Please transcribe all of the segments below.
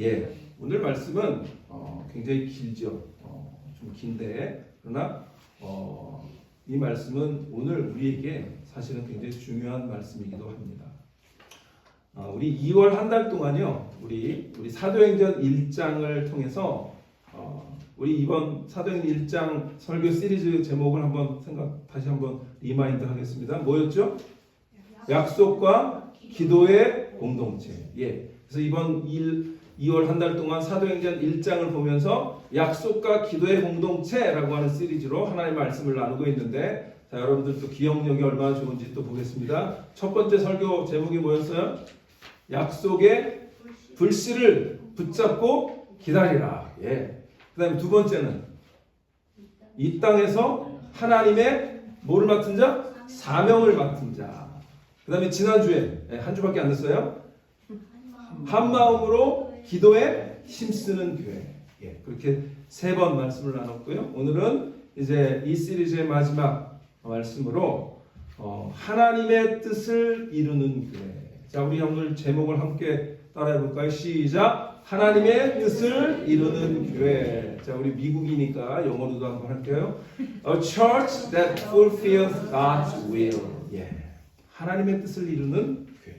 예, 오늘 말씀은 굉장히 길죠. 좀 긴데 그러나 이 말씀은 오늘 우리에게 사실은 굉장히 중요한 말씀이기도 합니다. 우리 2월 한 달 동안요, 우리 사도행전 1장을 통해서 우리 이번 사도행전 1장 설교 시리즈 제목을 다시 한번 리마인드 하겠습니다. 뭐였죠? 약속과 기도의 공동체. 예. 그래서 이번 2월 한 달 동안 사도행전 1장을 보면서 약속과 기도의 공동체라고 하는 시리즈로 하나님의 말씀을 나누고 있는데, 자, 여러분들 또 기억력이 얼마나 좋은지 또 보겠습니다. 첫 번째 설교 제목이 뭐였어요? 약속의 불씨를 붙잡고 기다리라. 예. 그 다음에 두 번째는 이 땅에서 하나님의 뭐를 맡은 자? 사명을 맡은 자. 그 다음에 지난주에 한 주밖에 안 됐어요. 한 마음으로 기도에 힘쓰는 교회. 예, 그렇게 3번 말씀을 나눴고요. 오늘은 이제 이 시리즈의 마지막 말씀으로 하나님의 뜻을 이루는 교회. 자, 우리 오늘 제목을 함께 따라해 볼까요? 시작. 하나님의 뜻을 이루는 교회. 자, 우리 미국이니까 영어로도 한번 할게요. A church that fulfills God's will. 예. 하나님의 뜻을 이루는 교회.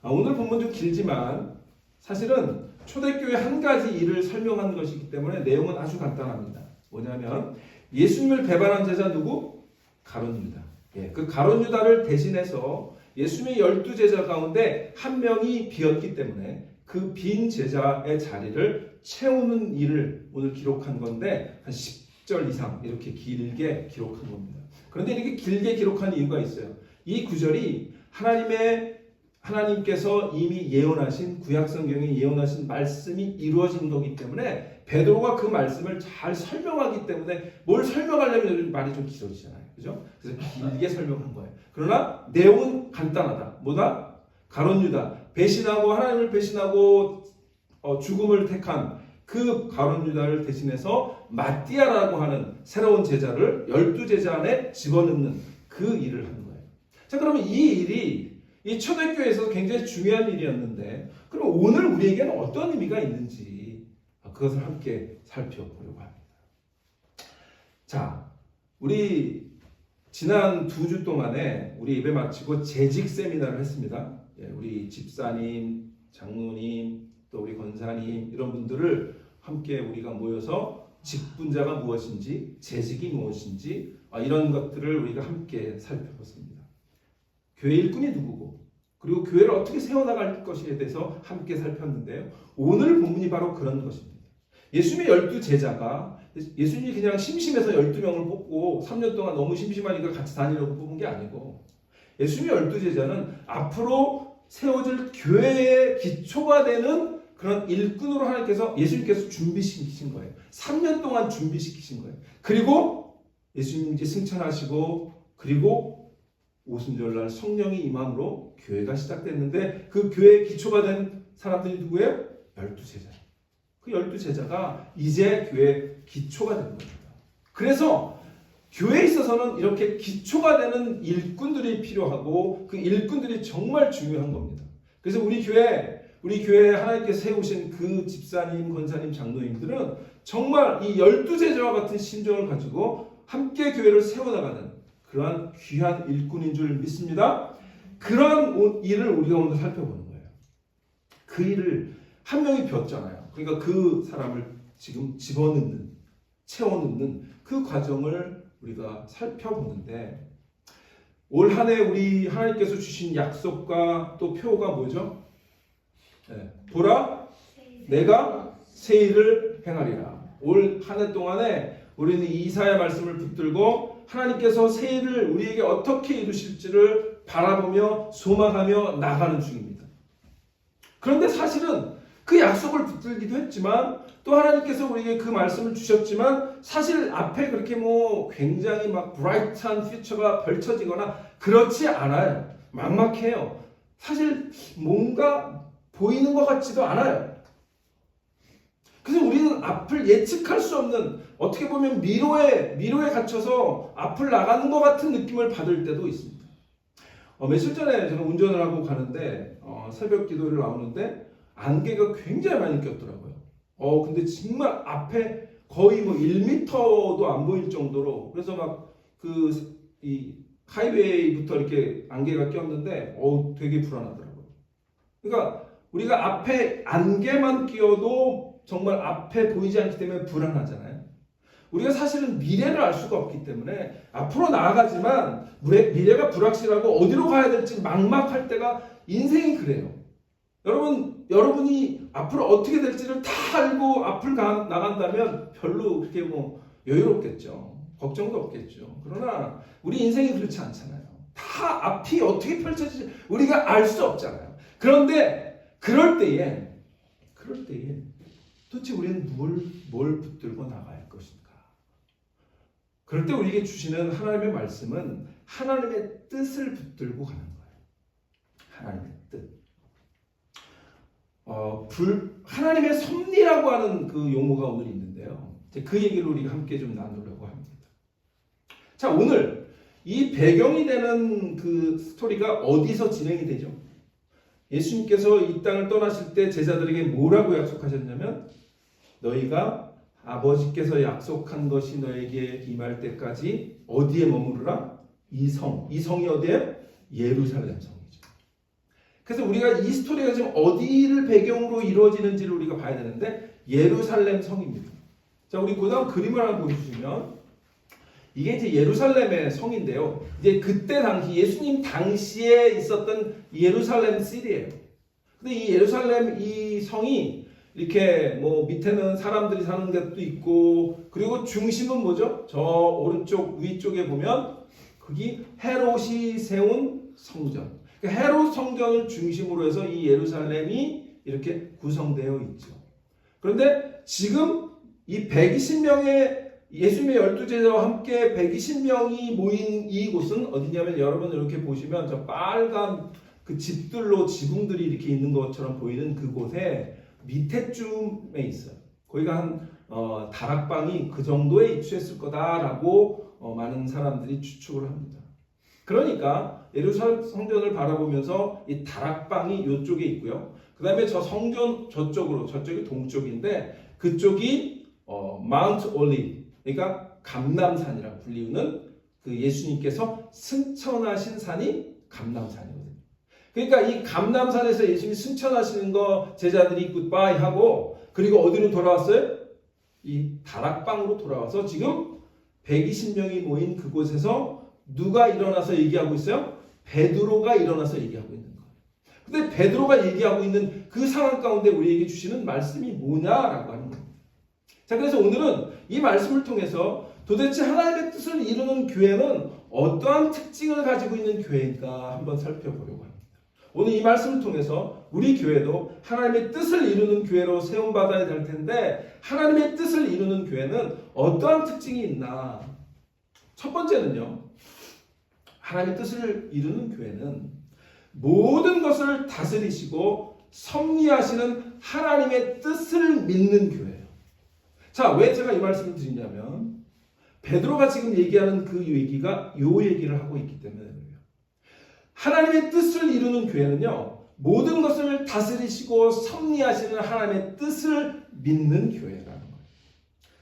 오늘 본문 좀 길지만 사실은 초대교회 한 가지 일을 설명한 것이기 때문에 내용은 아주 간단합니다. 뭐냐면 예수님을 배반한 제자 누구? 가룟 유다. 예, 그 가룟 유다를 대신해서 예수님의 12제자 가운데 한 명이 비었기 때문에 그 빈 제자의 자리를 채우는 일을 오늘 기록한 건데 한 10절 이상 이렇게 길게 기록한 겁니다. 그런데 이렇게 길게 기록한 이유가 있어요. 이 구절이 하나님께서 이미 예언하신 구약성경에 예언하신 말씀이 이루어진 거기 때문에 베드로가 그 말씀을 잘 설명하기 때문에 뭘 설명하려면 말이 좀 길어지잖아요. 그죠? 그래서 길게 설명한 거예요. 그러나 내용은 간단하다. 뭐다? 가룟 유다. 배신하고 하나님을 배신하고 죽음을 택한 그 가룟 유다를 대신해서 마띠아라고 하는 새로운 제자를 12제자 안에 집어넣는 그 일을 하는 거예요. 자, 그러면 이 일이 이 초대교회에서 굉장히 중요한 일이었는데, 그럼 오늘 우리에게는 어떤 의미가 있는지 그것을 함께 살펴보려고 합니다. 자, 우리 지난 2주 동안에 우리 예배 마치고 재직 세미나를 했습니다. 예, 우리 집사님, 장로님, 또 우리 권사님 이런 분들을 함께 우리가 모여서 직분자가 무엇인지, 재직이 무엇인지 이런 것들을 우리가 함께 살펴봤습니다. 교회 일꾼이 누구고 그리고 교회를 어떻게 세워나갈 것에 대해서 함께 살폈는데요. 오늘 본문이 바로 그런 것입니다. 예수님의 12제자가 예수님이 그냥 심심해서 12명을 뽑고 3년 동안 너무 심심하니까 같이 다니려고 뽑은 게 아니고, 예수님의 12제자는 앞으로 세워질 교회의 기초가 되는 그런 일꾼으로 하나님께서 예수님께서 준비시키신 거예요. 3년 동안 준비시키신 거예요. 그리고 예수님 이제 승천하시고 그리고 오순절날 성령이 임함으로 교회가 시작됐는데 그 교회의 기초가 된 사람들이 누구예요? 12제자. 그 12제자가 이제 교회의 기초가 된 겁니다. 그래서 교회에 있어서는 이렇게 기초가 되는 일꾼들이 필요하고 그 일꾼들이 정말 중요한 겁니다. 그래서 우리 교회에 하나님께서 세우신 그 집사님, 권사님, 장로님들은 정말 이 12제자와 같은 심정을 가지고 함께 교회를 세워나가는 그러한 귀한 일꾼인 줄 믿습니다. 그러한 일을 우리가 오늘 살펴보는 거예요. 그 일을 한 명이 비었잖아요. 그러니까 그 사람을 지금 집어넣는, 채워넣는 그 과정을 우리가 살펴보는데, 올 한 해 우리 하나님께서 주신 약속과 또 표가 뭐죠? 네. 보라, 내가 새 일을 행하리라. 올 한 해 동안에 우리는 이사야 말씀을 붙들고 하나님께서 새 일을 우리에게 어떻게 이루실지를 바라보며 소망하며 나가는 중입니다. 그런데 사실은 그 약속을 붙들기도 했지만 또 하나님께서 우리에게 그 말씀을 주셨지만 사실 앞에 그렇게 굉장히 막 브라이트한 퓨처가 펼쳐지거나 그렇지 않아요. 막막해요. 사실 뭔가 보이는 것 같지도 않아요. 그래서 우리는 앞을 예측할 수 없는, 어떻게 보면 미로에 갇혀서 앞을 나가는 것 같은 느낌을 받을 때도 있습니다. 며칠 전에 저는 운전을 하고 가는데 새벽 기도를 나오는데 안개가 굉장히 많이 꼈더라고요. 근데 정말 앞에 거의 뭐 1m도 안 보일 정도로, 그래서 막 이 하이웨이부터 이렇게 안개가 꼈는데 되게 불안하더라고요. 그러니까 우리가 앞에 안개만 끼어도 정말 앞에 보이지 않기 때문에 불안하잖아요. 우리가 사실은 미래를 알 수가 없기 때문에 앞으로 나아가지만 미래가 불확실하고 어디로 가야 될지 막막할 때가 인생이 그래요. 여러분이 앞으로 어떻게 될지를 다 알고 앞을 나간다면 별로 그렇게 뭐 여유롭겠죠. 걱정도 없겠죠. 그러나 우리 인생이 그렇지 않잖아요. 다 앞이 어떻게 펼쳐질지 우리가 알 수 없잖아요. 그런데 그럴 때에 도대체 우리는 뭘 붙들고 나갈 것인가? 그럴 때 우리에게 주시는 하나님의 말씀은 하나님의 뜻을 붙들고 가는 거예요. 하나님의 뜻. 하나님의 섭리라고 하는 그 용어가 오늘 있는데요. 그 얘기를 우리가 함께 좀 나누려고 합니다. 자, 오늘 이 배경이 되는 그 스토리가 어디서 진행이 되죠? 예수님께서 이 땅을 떠나실 때 제자들에게 뭐라고 약속하셨냐면, 너희가 아버지께서 약속한 것이 너에게 임할 때까지 어디에 머무르라? 이 성이 어디에? 예루살렘 성이죠. 그래서 우리가 이 스토리가 지금 어디를 배경으로 이루어지는지를 우리가 봐야 되는데, 예루살렘 성입니다. 자, 우리 그 다음 그림을 하나 보여주시면, 이게 이제 예루살렘의 성인데요. 이제 그때 당시 예수님 당시에 있었던 예루살렘 시리예요. 근데 이 예루살렘 이 성이 이렇게 뭐 밑에는 사람들이 사는 것도 있고, 그리고 중심은 뭐죠? 저 오른쪽 위쪽에 보면 거기 헤롯이 세운 성전. 그러니까 헤롯 성전을 중심으로 해서 이 예루살렘이 이렇게 구성되어 있죠. 그런데 지금 이 120명의 예수님의 12제자와 함께 120명이 모인 이곳은 어디냐면, 여러분 이렇게 보시면 저 빨간 그 집들로 지붕들이 이렇게 있는 것처럼 보이는 그곳에 밑에쯤에 있어요. 거기가 한 다락방이 그 정도에 입주했을 거다라고 많은 사람들이 추측을 합니다. 그러니까 예루살렘 성전을 바라보면서 이 다락방이 이쪽에 있고요. 그 다음에 저 성전 저쪽이 동쪽인데, 그쪽이 마운트 올리브, 그러니까 감람산이라고 불리우는 그 예수님께서 승천하신 산이 감람산이거든요. 그러니까 이 감람산에서 예수님이 승천하시는 거 제자들이 굿바이 하고, 그리고 어디로 돌아왔어요? 이 다락방으로 돌아와서 지금 120명이 모인 그곳에서 누가 일어나서 얘기하고 있어요? 베드로가 일어나서 얘기하고 있는 거예요. 근데 베드로가 얘기하고 있는 그 상황 가운데 우리에게 주시는 말씀이 뭐냐라고 하는 겁니다. 자, 그래서 오늘은 이 말씀을 통해서 도대체 하나님의 뜻을 이루는 교회는 어떠한 특징을 가지고 있는 교회인가 한번 살펴보려고 합니다. 오늘 이 말씀을 통해서 우리 교회도 하나님의 뜻을 이루는 교회로 세움받아야 될 텐데, 하나님의 뜻을 이루는 교회는 어떠한 특징이 있나? 첫 번째는요, 하나님의 뜻을 이루는 교회는 모든 것을 다스리시고 섭리하시는 하나님의 뜻을 믿는 교회예요. 자, 왜 제가 이 말씀을 드리냐면, 베드로가 지금 얘기하는 그 얘기가 요 얘기를 하고 있기 때문에 그래요. 하나님의 뜻을 이루는 교회는요, 모든 것을 다스리시고 섭리하시는 하나님의 뜻을 믿는 교회라는 거예요.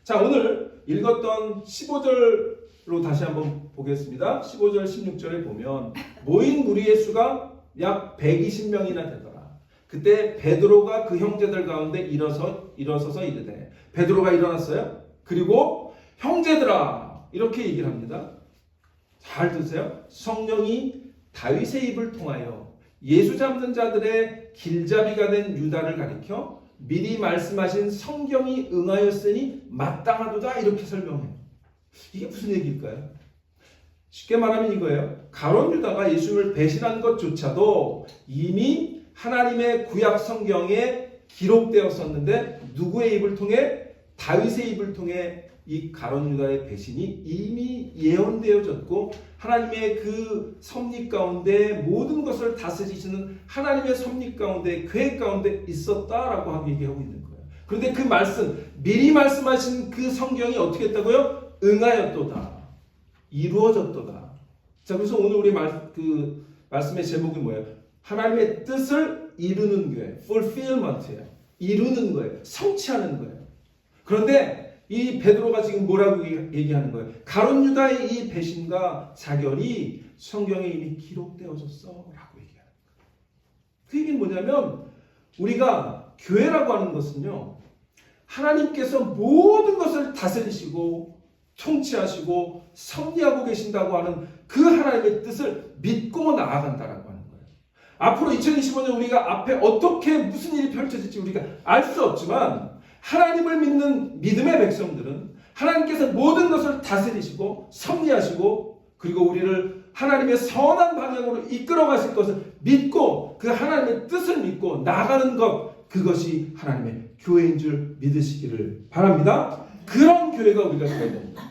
자, 오늘 읽었던 15절로 다시 한번 보겠습니다. 15절 16절에 보면 모인 무리의 수가 약 120명이나 되더라. 그때 베드로가 그 형제들 가운데 일어서서 이르되, 베드로가 일어났어요. 그리고 형제들아 이렇게 얘기를 합니다. 잘 들으세요. 성령이 다윗의 입을 통하여 예수 잡는 자들의 길잡이가 된 유다를 가리켜 미리 말씀하신 성경이 응하였으니 마땅하도다, 이렇게 설명해요. 이게 무슨 얘기일까요? 쉽게 말하면 이거예요. 가룟 유다가 예수님을 배신한 것조차도 이미 하나님의 구약 성경에 기록되었었는데, 누구의 입을 통해? 다윗의 입을 통해 이 가룟 유다의 배신이 이미 예언되어졌고, 하나님의 그 섭리 가운데 모든 것을 다스리시는 하나님의 섭리 가운데, 계획 가운데 있었다라고 얘기하고 있는 거예요. 그런데 그 말씀, 미리 말씀하신 그 성경이 어떻게 했다고요? 응하였도다, 이루어졌도다. 자, 그래서 오늘 우리 말씀의 제목이 뭐예요? 하나님의 뜻을 이루는 교회, fulfillment예요. 이루는 거예요. 성취하는 거예요. 그런데 이 베드로가 지금 뭐라고 얘기하는 거예요? 가룟 유다의 이 배신과 자결이 성경에 이미 기록되어졌어 라고 얘기하는 거예요. 그 얘기는 뭐냐면 우리가 교회라고 하는 것은요, 하나님께서 모든 것을 다스리시고 통치하시고 섭리하고 계신다고 하는 그 하나님의 뜻을 믿고 나아간다라고 하는 거예요. 앞으로 2025년 우리가 앞에 어떻게 무슨 일이 펼쳐질지 우리가 알 수 없지만 하나님을 믿는 믿음의 백성들은 하나님께서 모든 것을 다스리시고 섭리하시고 그리고 우리를 하나님의 선한 방향으로 이끌어 가실 것을 믿고 그 하나님의 뜻을 믿고 나아가는 것, 그것이 하나님의 교회인 줄 믿으시기를 바랍니다. 그런 교회가 우리가 되어야 됩니다.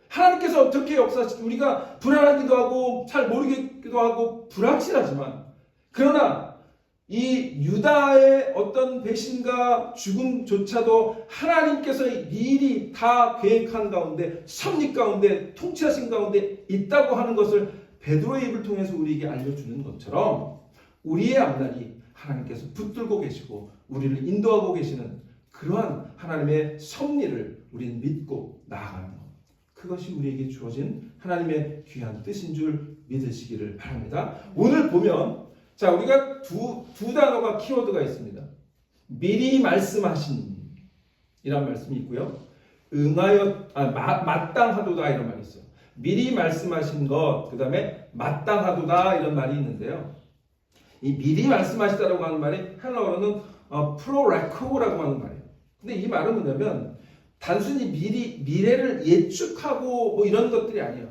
하나님께서 어떻게 역사하실지 우리가 불안하기도 하고 잘 모르겠기도 하고 불확실하지만, 그러나 이 유다의 어떤 배신과 죽음조차도 하나님께서 미리 다 계획한 가운데, 섭리 가운데, 통치하신 가운데 있다고 하는 것을 베드로의 입을 통해서 우리에게 알려주는 것처럼 우리의 앞날이 하나님께서 붙들고 계시고 우리를 인도하고 계시는 그러한 하나님의 섭리를 우리는 믿고 나아가는 것, 그것이 우리에게 주어진 하나님의 귀한 뜻인 줄 믿으시기를 바랍니다. 오늘 보면 자, 우리가 두 단어가 키워드가 있습니다. 미리 말씀하신 이란 말씀이 있고요. 마땅하도다 이런 말이 있어요. 미리 말씀하신 것, 그 다음에 마땅하도다 이런 말이 있는데요. 이 미리 말씀하시다라고 하는 말이 헬라어로는 프로레코라고 하는 말이에요. 근데 이 말은 뭐냐면 단순히 미래를 예측하고 뭐 이런 것들이 아니에요.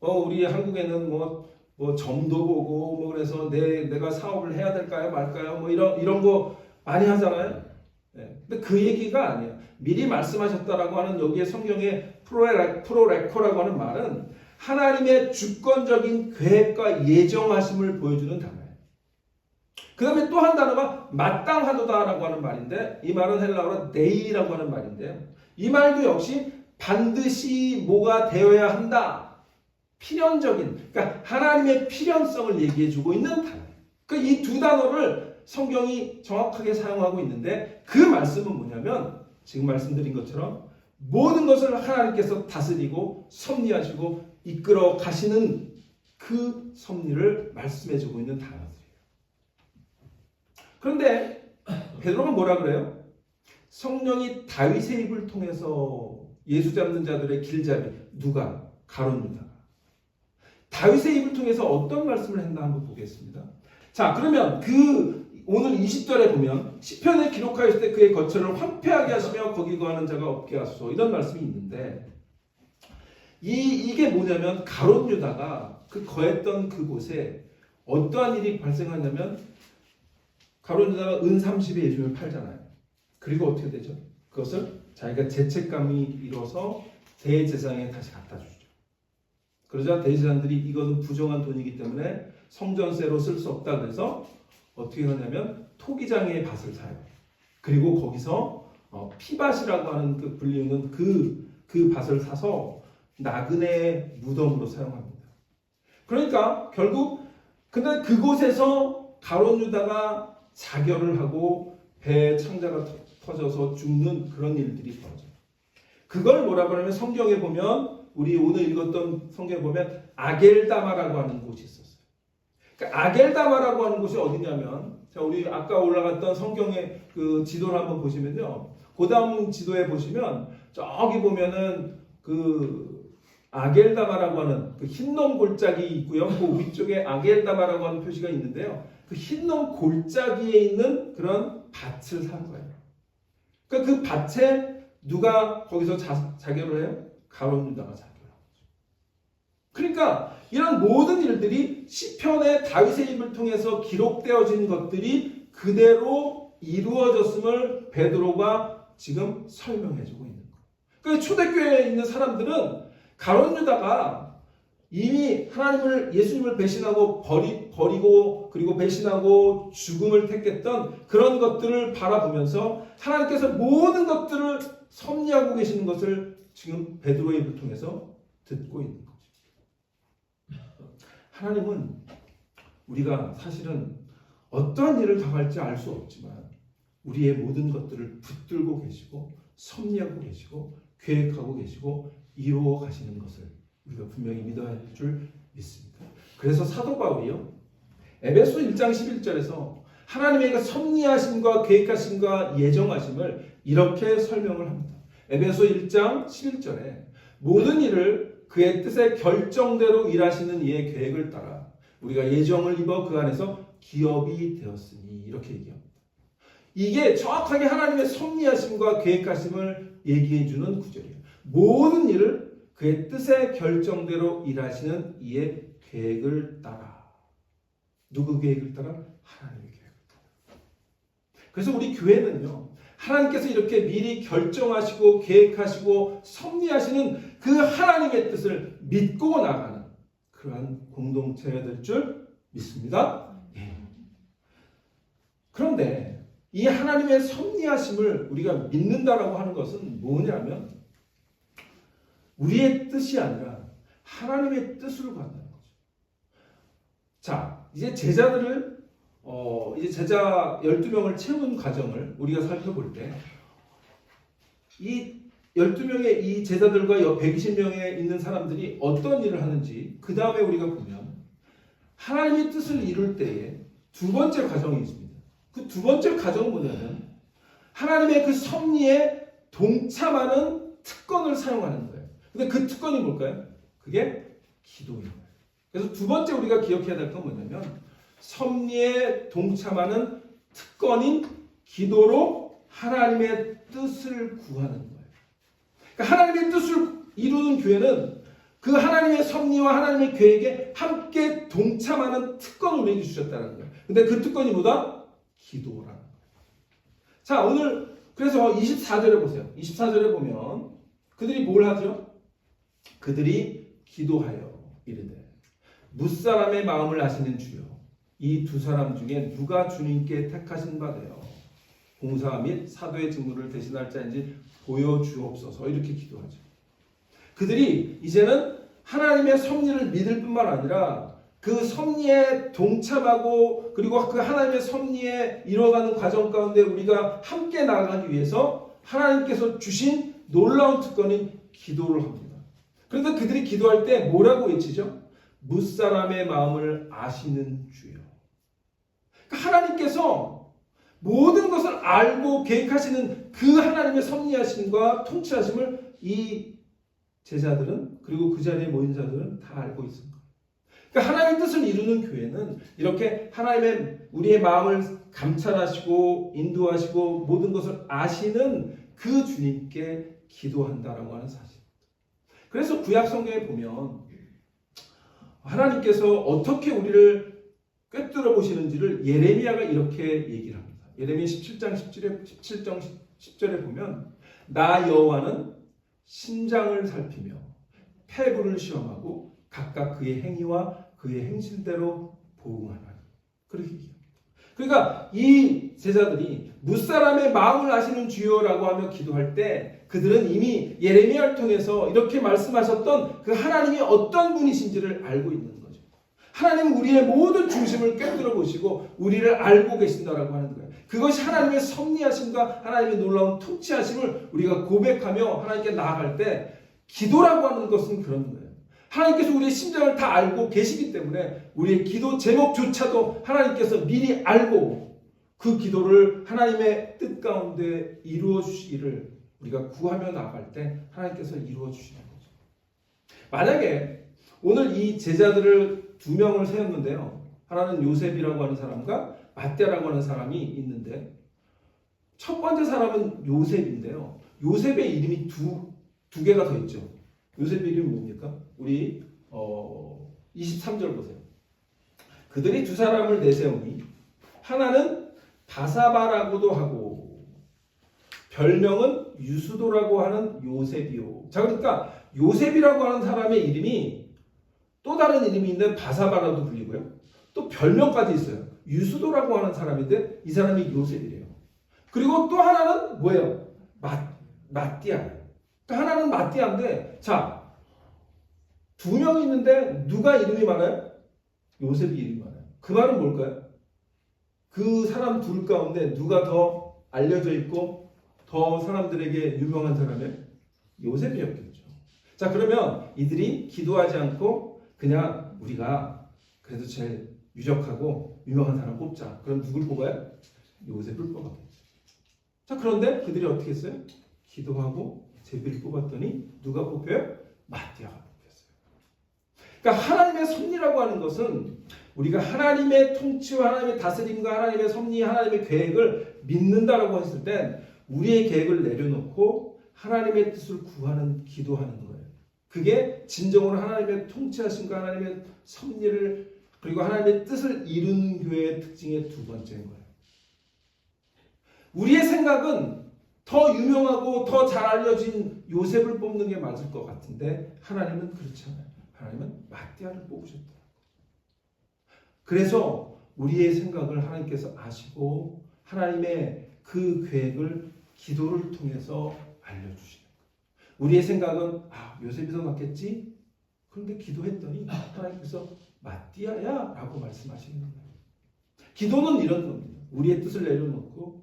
우리 한국에는 뭐 점도 보고 뭐 그래서 내가 사업을 해야 될까요 말까요 뭐 이런 거 많이 하잖아요. 네. 근데 그 얘기가 아니에요. 미리 말씀하셨다라고 하는 여기에 성경의 프로레코라고 하는 말은 하나님의 주권적인 계획과 예정하심을 보여주는 단어예요. 그 다음에 또 한 단어가 마땅하도다라고 하는 말인데, 이 말은 헬라어로 네이라고 하는 말인데요. 이 말도 역시 반드시 뭐가 되어야 한다. 필연적인, 그러니까 하나님의 필연성을 얘기해주고 있는 단어예요. 그러니까 이 두 단어를 성경이 정확하게 사용하고 있는데, 그 말씀은 뭐냐면 지금 말씀드린 것처럼 모든 것을 하나님께서 다스리고 섭리하시고 이끌어 가시는 그 섭리를 말씀해주고 있는 단어들이에요. 그런데 베드로가 뭐라 그래요? 성령이 다윗의 입을 통해서 예수 잡는 자들의 길잡이, 누가? 가룟 유다가. 다윗의 입을 통해서 어떤 말씀을 했나 한번 보겠습니다. 자, 그러면 오늘 20절에 보면 시편에 기록하였을 때 그의 거처를 황폐하게 하시며 거기 거하는 자가 없게 하소서, 이런 말씀이 있는데, 이게 뭐냐면 가룟 유다가 그 거했던 그곳에 어떠한 일이 발생하냐면, 가룟 유다가 은 30에 예수님을 팔잖아요. 그리고 어떻게 되죠? 그것을 자기가 죄책감이 일어서 대제사장에 다시 갖다 주죠. 그러자 대제사장들이 이것은 부정한 돈이기 때문에 성전세로 쓸 수 없다 그래서 어떻게 하냐면 토기장의 밭을 사요. 그리고 거기서 피밭이라고 하는 그 불리는 그 밭을 사서 나그네 무덤으로 사용합니다. 그러니까 결국 근데 그곳에서 가룟 유다가 자결을 하고 배에 창자가 터져서 죽는 그런 일들이 벌어져요. 그걸 뭐라고 하냐면 성경에 보면, 우리 오늘 읽었던 성경에 보면 아겔다마라고 하는 곳이 있었어요. 그러니까 아겔다마라고 하는 곳이 어디냐면, 자, 우리 아까 올라갔던 성경의 그 지도를 한번 보시면요, 그 다음 지도에 보시면 저기 보면은 그 아겔다마라고 하는 그 흰놈 골짜기 있고요. 그 위쪽에 아겔다마라고 하는 표시가 있는데요. 그 흰놈 골짜기에 있는 그런 밭을 산 거예요. 그러니까 그 밭에 누가 거기서 자결을 해요? 가룟 유다가 자결을 하죠. 그러니까 이런 모든 일들이 시편의 다윗의 입을 통해서 기록되어진 것들이 그대로 이루어졌음을 베드로가 지금 설명해주고 있는 거예요. 그러니까 초대교회에 있는 사람들은 가룟 유다가 이미 예수님을 배신하고 버리고 그리고 배신하고 죽음을 택했던 그런 것들을 바라보면서 하나님께서 모든 것들을 섭리하고 계시는 것을 지금 베드로의 입을 통해서 듣고 있는 거죠. 하나님은 우리가 사실은 어떠한 일을 당할지 알 수 없지만 우리의 모든 것들을 붙들고 계시고 섭리하고 계시고 계획하고 계시고 이루어 가시는 것을 우리가 분명히 믿어야 할 줄 믿습니다. 그래서 사도 바울이요, 에베소 1장 11절에서 하나님의 그 섭리하심과 계획하심과 예정하심을 이렇게 설명을 합니다. 에베소 1장 11절에 모든 일을 그의 뜻의 결정대로 일하시는 이의 계획을 따라 우리가 예정을 입어 그 안에서 기업이 되었으니, 이렇게 얘기합니다. 이게 정확하게 하나님의 섭리하심과 계획하심을 얘기해 주는 구절이에요. 모든 일을 그의 뜻의 결정대로 일하시는 이의 계획을 따라. 누구 계획을 따라? 하나님의 계획을 따라. 그래서 우리 교회는요, 하나님께서 이렇게 미리 결정하시고 계획하시고 섭리하시는 그 하나님의 뜻을 믿고 나가는 그러한 공동체가 될 줄 믿습니다. 그런데 이 하나님의 섭리하심을 우리가 믿는다라고 하는 것은 뭐냐면 우리의 뜻이 아니라 하나님의 뜻을 구한다는 거죠. 자, 이제 제자들을 이제 제자 12명을 채운 과정을 우리가 살펴볼 때 이 12명의 이 제자들과 120명에 있는 사람들이 어떤 일을 하는지 그 다음에 우리가 보면 하나님의 뜻을 이룰 때에 두 번째 과정이 있습니다. 그 두 번째 과정은 뭐냐면 하나님의 그 섭리에 동참하는 특권을 사용하는 거예요. 근데 그 특권이 뭘까요? 그게 기도인 거예요. 그래서 두 번째 우리가 기억해야 될 건 뭐냐면 섭리에 동참하는 특권인 기도로 하나님의 뜻을 구하는 거예요. 그러니까 하나님의 뜻을 이루는 교회는 그 하나님의 섭리와 하나님의 계획에 함께 동참하는 특권을 우리에게 주셨다는 거예요. 근데 그 특권이 뭐다? 기도라는 거예요. 자, 오늘 그래서 24절에 보세요. 24절에 보면 그들이 뭘 하죠? 그들이 기도하여 이르되 무사람의 마음을 아시는 주여, 이 두 사람 중에 누가 주님께 택하신 바 되어 공사 및 사도의 직무를 대신할 자인지 보여주옵소서, 이렇게 기도하죠. 그들이 이제는 하나님의 섭리를 믿을 뿐만 아니라 그 섭리에 동참하고 그리고 그 하나님의 섭리에 이루어가는 과정 가운데 우리가 함께 나아가기 위해서 하나님께서 주신 놀라운 특권인 기도를 합니다. 그런데 그들이 기도할 때 뭐라고 외치죠? 무사람의 마음을 아시는 주여. 그러니까 하나님께서 모든 것을 알고 계획하시는 그 하나님의 섭리하심과 통치하심을 이 제자들은 그리고 그 자리에 모인 자들은 다 알고 있습니다. 그러니까 하나님의 뜻을 이루는 교회는 이렇게 하나님의 우리의 마음을 감찰하시고 인도하시고 모든 것을 아시는 그 주님께 기도한다라고 하는 사실입니다. 그래서 구약 성경에 보면 하나님께서 어떻게 우리를 꿰뚫어 보시는지를 예레미야가 이렇게 얘기를 합니다. 예레미야 17장 10절에 보면 나 여호와는 심장을 살피며 폐부를 시험하고 각각 그의 행위와 그의 행실대로 보응하나니, 그렇게 얘기합니다. 그러니까 이 제자들이 무사람의 마음을 아시는 주여라고 하며 기도할 때 그들은 이미 예레미야를 통해서 이렇게 말씀하셨던 그 하나님이 어떤 분이신지를 알고 있는 거죠. 하나님은 우리의 모든 중심을 꿰뚫어 보시고 우리를 알고 계신다라고 하는 거예요. 그것이 하나님의 섭리하심과 하나님의 놀라운 통치하심을 우리가 고백하며 하나님께 나아갈 때 기도라고 하는 것은 그런 거예요. 하나님께서 우리의 심장을 다 알고 계시기 때문에 우리의 기도 제목조차도 하나님께서 미리 알고 그 기도를 하나님의 뜻 가운데 이루어 주시기를 우리가 구하며 나아갈 때 하나님께서 이루어 주시는 거죠. 만약에 오늘 이 제자들을 두 명을 세웠는데요. 하나는 요셉이라고 하는 사람과 맏대라고 하는 사람이 있는데 첫 번째 사람은 요셉인데요. 요셉의 이름이 두 개가 더 있죠. 요셉의 이름이 뭡니까? 우리 23절 보세요. 그들이 두 사람을 내세우니 하나는 바사바라고도 하고 별명은 유수도라고 하는 요셉이요. 자, 그러니까 요셉이라고 하는 사람의 이름이 또 다른 이름이 있는 바사바라도 불리고요. 또 별명까지 있어요. 유수도라고 하는 사람인데 이 사람이 요셉이래요. 그리고 또 하나는 뭐예요? 마띠아예요. 그러니까 하나는 마띠아인데 자, 두 명 있는데 누가 이름이 많아요? 요셉이 이름이 많아요. 그 말은 뭘까요? 그 사람 둘 가운데 누가 더 알려져 있고 더 사람들에게 유명한 사람이에요? 요셉이었겠죠. 자, 그러면 이들이 기도하지 않고 그냥 우리가 그래도 제일 유력하고 유명한 사람 뽑자. 그럼 누굴 뽑아요? 요셉을 뽑았겠죠. 자, 그런데 그들이 어떻게 했어요? 기도하고 제비를 뽑았더니 누가 뽑혀요? 마띠아가 뽑혔어요. 그러니까 하나님의 섭리라고 하는 것은 우리가 하나님의 통치와 하나님의 다스림과 하나님의 섭리, 하나님의 계획을 믿는다라고 했을 땐 우리의 계획을 내려놓고 하나님의 뜻을 구하는, 기도하는 거예요. 그게 진정으로 하나님의 통치하심과 하나님의 섭리를 그리고 하나님의 뜻을 이루는 교회의 특징의 두 번째인 거예요. 우리의 생각은 더 유명하고 더 잘 알려진 요셉을 뽑는 게 맞을 것 같은데 하나님은 그렇지 않아요. 하나님은 마띠아를 뽑으셨다. 그래서 우리의 생각을 하나님께서 아시고 하나님의 그 계획을 기도를 통해서 알려주시는 거예요. 우리의 생각은 요셉이 더 낫겠지? 그런데 기도했더니 하나님께서 마띠아야 라고 말씀하시는 거예요. 기도는 이런 겁니다. 우리의 뜻을 내려놓고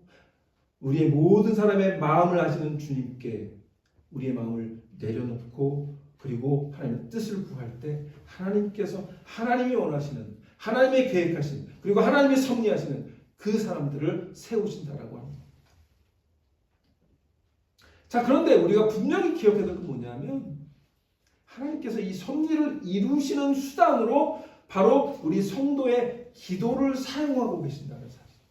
우리의 모든 사람의 마음을 아시는 주님께 우리의 마음을 내려놓고 그리고 하나님의 뜻을 구할 때 하나님께서 하나님이 원하시는 하나님의 계획하신 그리고 하나님이 섭리하시는 그 사람들을 세우신다라고 합니다. 자, 그런데 우리가 분명히 기억해야 될 건 뭐냐면 하나님께서 이 섭리를 이루시는 수단으로 바로 우리 성도의 기도를 사용하고 계신다는 사실.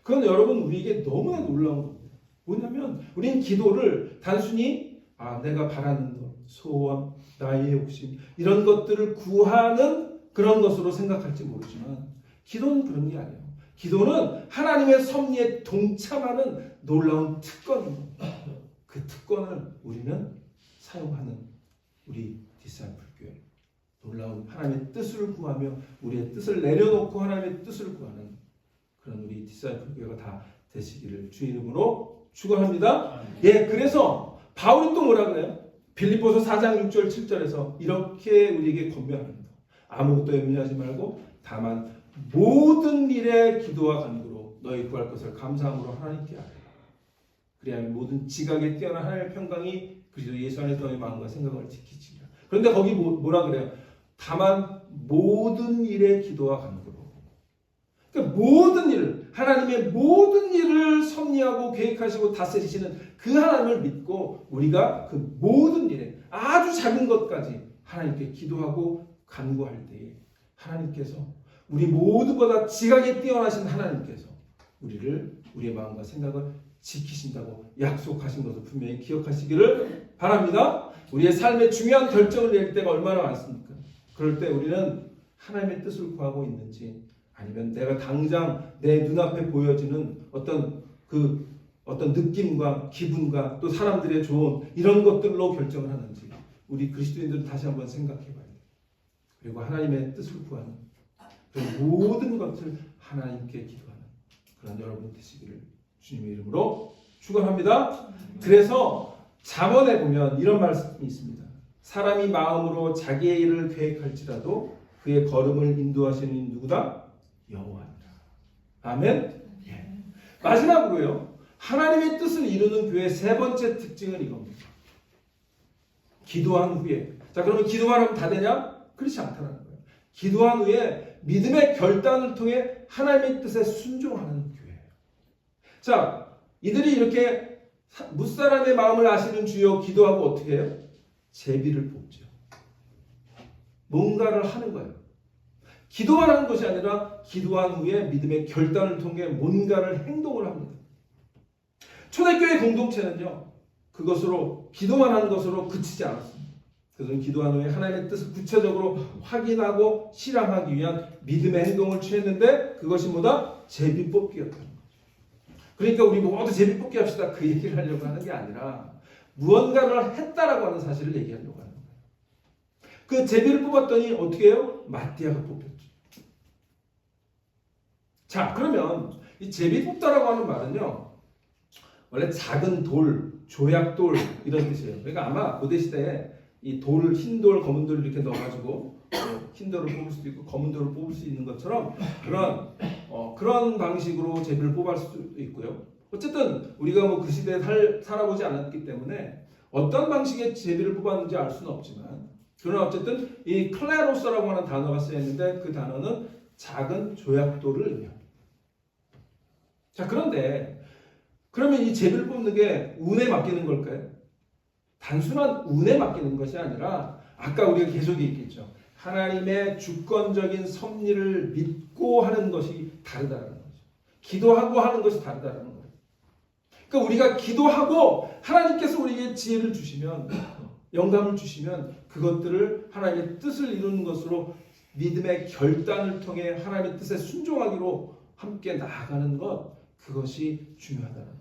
그건 여러분 우리에게 너무나 놀라운 겁니다. 뭐냐면 우리는 기도를 단순히 내가 바라는 것, 소원, 나의 욕심 이런 것들을 구하는 그런 것으로 생각할지 모르지만 기도는 그런 게 아니에요. 기도는 하나님의 섭리에 동참하는 놀라운 특권입니다. 그 특권을 우리는 사용하는 우리 디사이플 교회 놀라운 하나님의 뜻을 구하며 우리의 뜻을 내려놓고 하나님의 뜻을 구하는 그런 우리 디사이플 교회가 다 되시기를 주 이름으로 축원합니다. 예, 그래서 바울이 또 뭐라 그래요? 빌립보서 4장 6절 7절에서 이렇게 우리에게 권면합니다. 아무것도 염려하지 말고 다만 모든 일에 기도와 간구로 너희 구할 것을 감사함으로 하나님께 아뢰라. 그리하면 모든 지각에 뛰어난 하나님의 평강이 그리스도 예수 안에서 너희 마음과 생각을 지키지라. 그런데 거기 뭐라 그래요? 다만 모든 일에 기도와 간구로. 그러니까 모든 일, 하나님의 모든 일을 섭리하고 계획하시고 다스리시는 그 하나님을 믿고 우리가 그 모든 일에 아주 작은 것까지 하나님께 기도하고 간구할 때에 하나님께서 우리 모두보다 지각에 뛰어나신 하나님께서 우리의 마음과 생각을 지키신다고 약속하신 것을 분명히 기억하시기를 바랍니다. 우리의 삶의 중요한 결정을 낼 때가 얼마나 많습니까? 그럴 때 우리는 하나님의 뜻을 구하고 있는지 아니면 내가 당장 내 눈앞에 보여지는 어떤 느낌과 기분과 또 사람들의 조언 이런 것들로 결정을 하는지 우리 그리스도인들은 다시 한번 생각해 봐야 돼요. 그리고 하나님의 뜻을 구하는 그 모든 것을 하나님께 기도하는 그런 여러분 되시기를 주님의 이름으로 축원합니다. 그래서 잠언에 보면 이런 말씀이 있습니다. 사람이 마음으로 자기의 일을 계획할지라도 그의 걸음을 인도하시는 누구다? 여호와니라. 아멘. 예. 마지막으로요. 하나님의 뜻을 이루는 교회의 세 번째 특징은 이겁니다. 기도한 후에. 자, 그러면 기도만 하면 다 되냐? 그렇지 않다는 거예요. 기도한 후에 믿음의 결단을 통해 하나님의 뜻에 순종하는 교회예요. 자, 이들이 이렇게 무사람의 마음을 아시는 주여 기도하고 어떻게 해요? 제비를 뽑죠. 뭔가를 하는 거예요. 기도만 하는 것이 아니라 기도한 후에 믿음의 결단을 통해 뭔가를 행동을 합니다. 초대교회 공동체는요. 그것으로 기도만 하는 것으로 그치지 않았습니다. 그들은 기도한 후에 하나님의 뜻을 구체적으로 확인하고 실행하기 위한 믿음의 행동을 취했는데 그것이 뭐다? 제비 뽑기였다는 거죠. 그러니까 우리 모두 제비 뽑기 합시다. 그 얘기를 하려고 하는 게 아니라 무언가를 했다라고 하는 사실을 얘기하려고 하는 거예요. 그 제비를 뽑았더니 어떻게 해요? 마띠아가 뽑혔죠. 자, 그러면 이 제비 뽑다라고 하는 말은요. 원래 작은 돌, 조약돌 이런 뜻이에요. 그러니까 아마 고대 시대에 이 돌을 흰 돌, 검은 돌을 이렇게 넣어가지고 흰 돌을 뽑을 수도 있고 검은 돌을 뽑을 수 있는 것처럼 그런 그런 방식으로 제비를 뽑을 수도 있고요. 어쨌든 우리가 뭐 그 시대에 살아보지 않았기 때문에 어떤 방식의 제비를 뽑았는지 알 수는 없지만, 그러나 어쨌든 이 클레로스라고 하는 단어가 쓰여 있는데 그 단어는 작은 조약돌을 의미합니다. 자, 그런데 그러면 이 제비를 뽑는 게 운에 맡기는 걸까요? 단순한 운에 맡기는 것이 아니라 아까 우리가 계속 얘기했죠. 하나님의 주권적인 섭리를 믿고 하는 것이 다르다는 거죠. 기도하고 하는 것이 다르다는 거예요. 그러니까 우리가 기도하고 하나님께서 우리에게 지혜를 주시면, 영감을 주시면 그것들을 하나님의 뜻을 이루는 것으로 믿음의 결단을 통해 하나님의 뜻에 순종하기로 함께 나아가는 것, 그것이 중요하다는 거예요.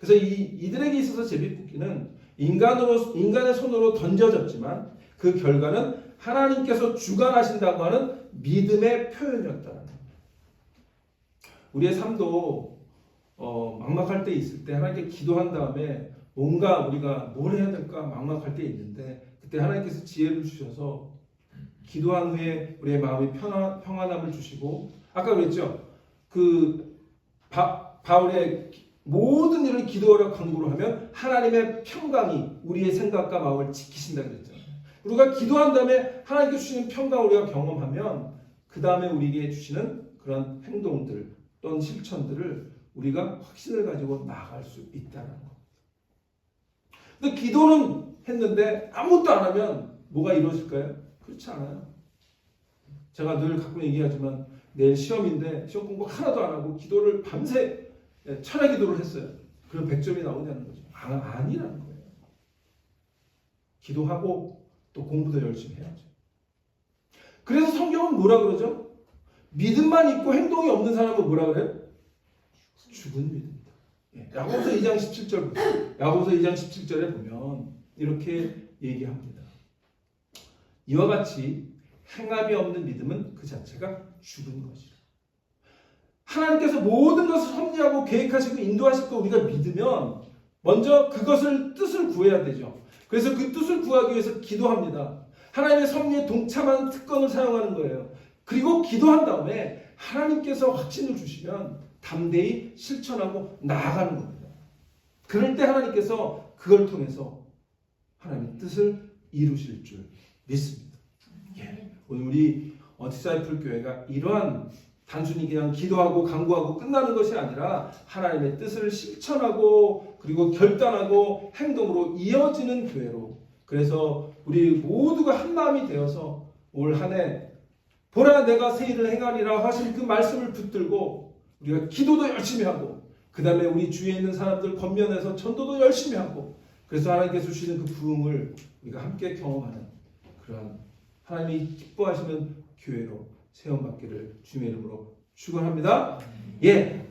그래서 이들에게 있어서 제비뽑기는 인간의 손으로 던져졌지만 그 결과는 하나님께서 주관하신다고 하는 믿음의 표현이었다는 거예요. 우리의 삶도 막막할 때 있을 때 하나님께 기도한 다음에 뭔가 우리가 뭘 해야 될까 막막할 때 있는데, 그때 하나님께서 지혜를 주셔서 기도한 후에 우리의 마음이 평안함을 주시고, 아까 그랬죠. 바울의 모든 일을 기도하라 간구로 하면 하나님의 평강이 우리의 생각과 마음을 지키신다 그랬잖아요. 우리가 기도한 다음에 하나님께 주시는 평강을 우리가 경험하면 그 다음에 우리에게 주시는 그런 행동들 또는 실천들을 우리가 확신을 가지고 나아갈 수 있다는 거. 근데 기도는 했는데 아무것도 안 하면 뭐가 이루어질까요? 그렇지 않아요. 제가 늘 가끔 얘기하지만 내일 시험인데 시험 공부 하나도 안 하고 기도를 밤새 철야 기도를 했어요. 그럼 100점이 나오냐는 거죠. 아니라는 거예요. 기도하고 또 공부도 열심히 해야죠. 그래서 성경은 뭐라 그러죠? 믿음만 있고 행동이 없는 사람은 뭐라 그래요? 죽은 믿음이다. 야고보서 2장 17절 보세요. 야고보서 2장 17절에 보면 이렇게 얘기합니다. 이와 같이 행함이 없는 믿음은 그 자체가 죽은 것이라. 하나님께서 모든 것을 섭리하고 계획하시고 인도하실 거 우리가 믿으면 먼저 그것을 뜻을 구해야 되죠. 그래서 그 뜻을 구하기 위해서 기도합니다. 하나님의 섭리에 동참하는 특권을 사용하는 거예요. 그리고 기도한 다음에 하나님께서 확신을 주시면 담대히 실천하고 나아가는 겁니다. 그럴 때 하나님께서 그걸 통해서 하나님의 뜻을 이루실 줄 믿습니다. 오늘 우리 디사이플 교회가 이러한 단순히 그냥 기도하고 간구하고 끝나는 것이 아니라 하나님의 뜻을 실천하고 그리고 결단하고 행동으로 이어지는 교회로, 그래서 우리 모두가 한 마음이 되어서 올 한 해 보라 내가 새 일을 행하리라 하신 그 말씀을 붙들고 우리가 기도도 열심히 하고 그 다음에 우리 주위에 있는 사람들 권면해서 전도도 열심히 하고, 그래서 하나님께서 주시는 그 부흥을 우리가 함께 경험하는 그러한 하나님이 기뻐하시는 교회로 세움받기를 주님의 이름으로 축원합니다.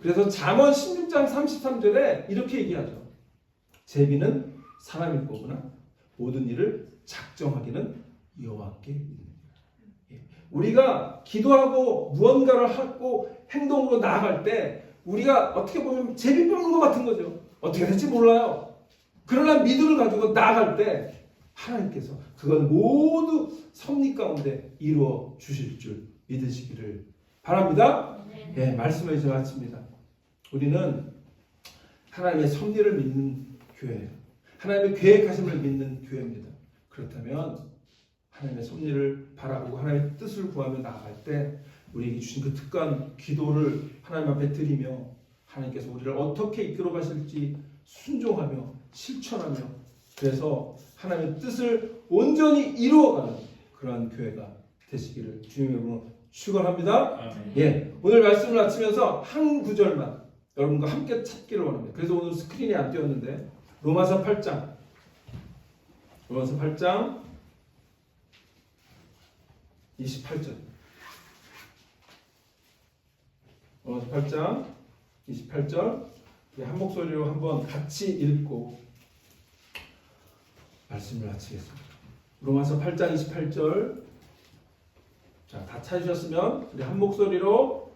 그래서 잠언 16장 33절에 이렇게 얘기하죠. 제비는 사람일 거구나 모든 일을 작정하기는 여호와께 있느니라. 우리가 기도하고 무언가를 하고 행동으로 나아갈 때 우리가 어떻게 보면 제비 뽑는 것 같은 거죠. 어떻게 될지 몰라요. 그러나 믿음을 가지고 나아갈 때 하나님께서 그건 모두 섭리 가운데 이루어 주실 줄 믿으시기를 바랍니다. 말씀을 이제 마칩니다. 우리는 하나님의 섭리를 믿는 교회예요. 하나님의 계획하심을 믿는 교회입니다. 그렇다면 하나님의 섭리를 바라보고 하나님의 뜻을 구하며 나아갈 때 우리에게 주신 그 특권 기도를 하나님 앞에 드리며 하나님께서 우리를 어떻게 이끌어 가실지 순종하며 실천하며, 그래서 하나님의 뜻을 온전히 이루어가는 그러한 교회가 되시기를 주님의 이름으로 축원합니다. 오늘 말씀을 마치면서 한 구절만 여러분과 함께 찾기를 원합니다. 그래서 오늘 스크린에 안 띄었는데 로마서 8장 28절. 로마서 8장 28절 한 목소리로 한번 같이 읽고 말씀을 마치겠습니다. 로마서 8장 28절. 자, 다 찾으셨으면 우리 한 목소리로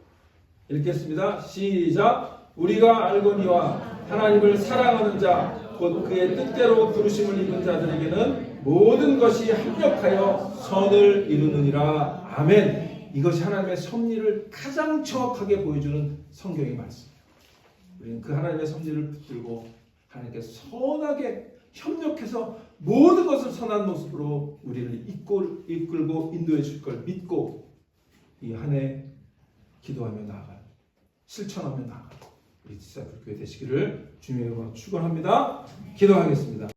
읽겠습니다. 시작. 우리가 알거니와 하나님을 사랑하는 자 곧 그의 뜻대로 부르심을 입은 자들에게는 모든 것이 합력하여 선을 이루느니라. 아멘. 이것이 하나님의 섭리를 가장 정확하게 보여주는 성경의 말씀이에요. 우리는 그 하나님의 섭리를 붙들고 하나님께 선하게 협력해서 모든 것을 선한 모습으로 우리를 이끌고 인도해 줄 걸 믿고 이 한 해 기도하며 나아가요. 실천하며 나아가요. 우리 디사이플 교회 되시기를 주님의 이름으로 축원합니다. 기도하겠습니다.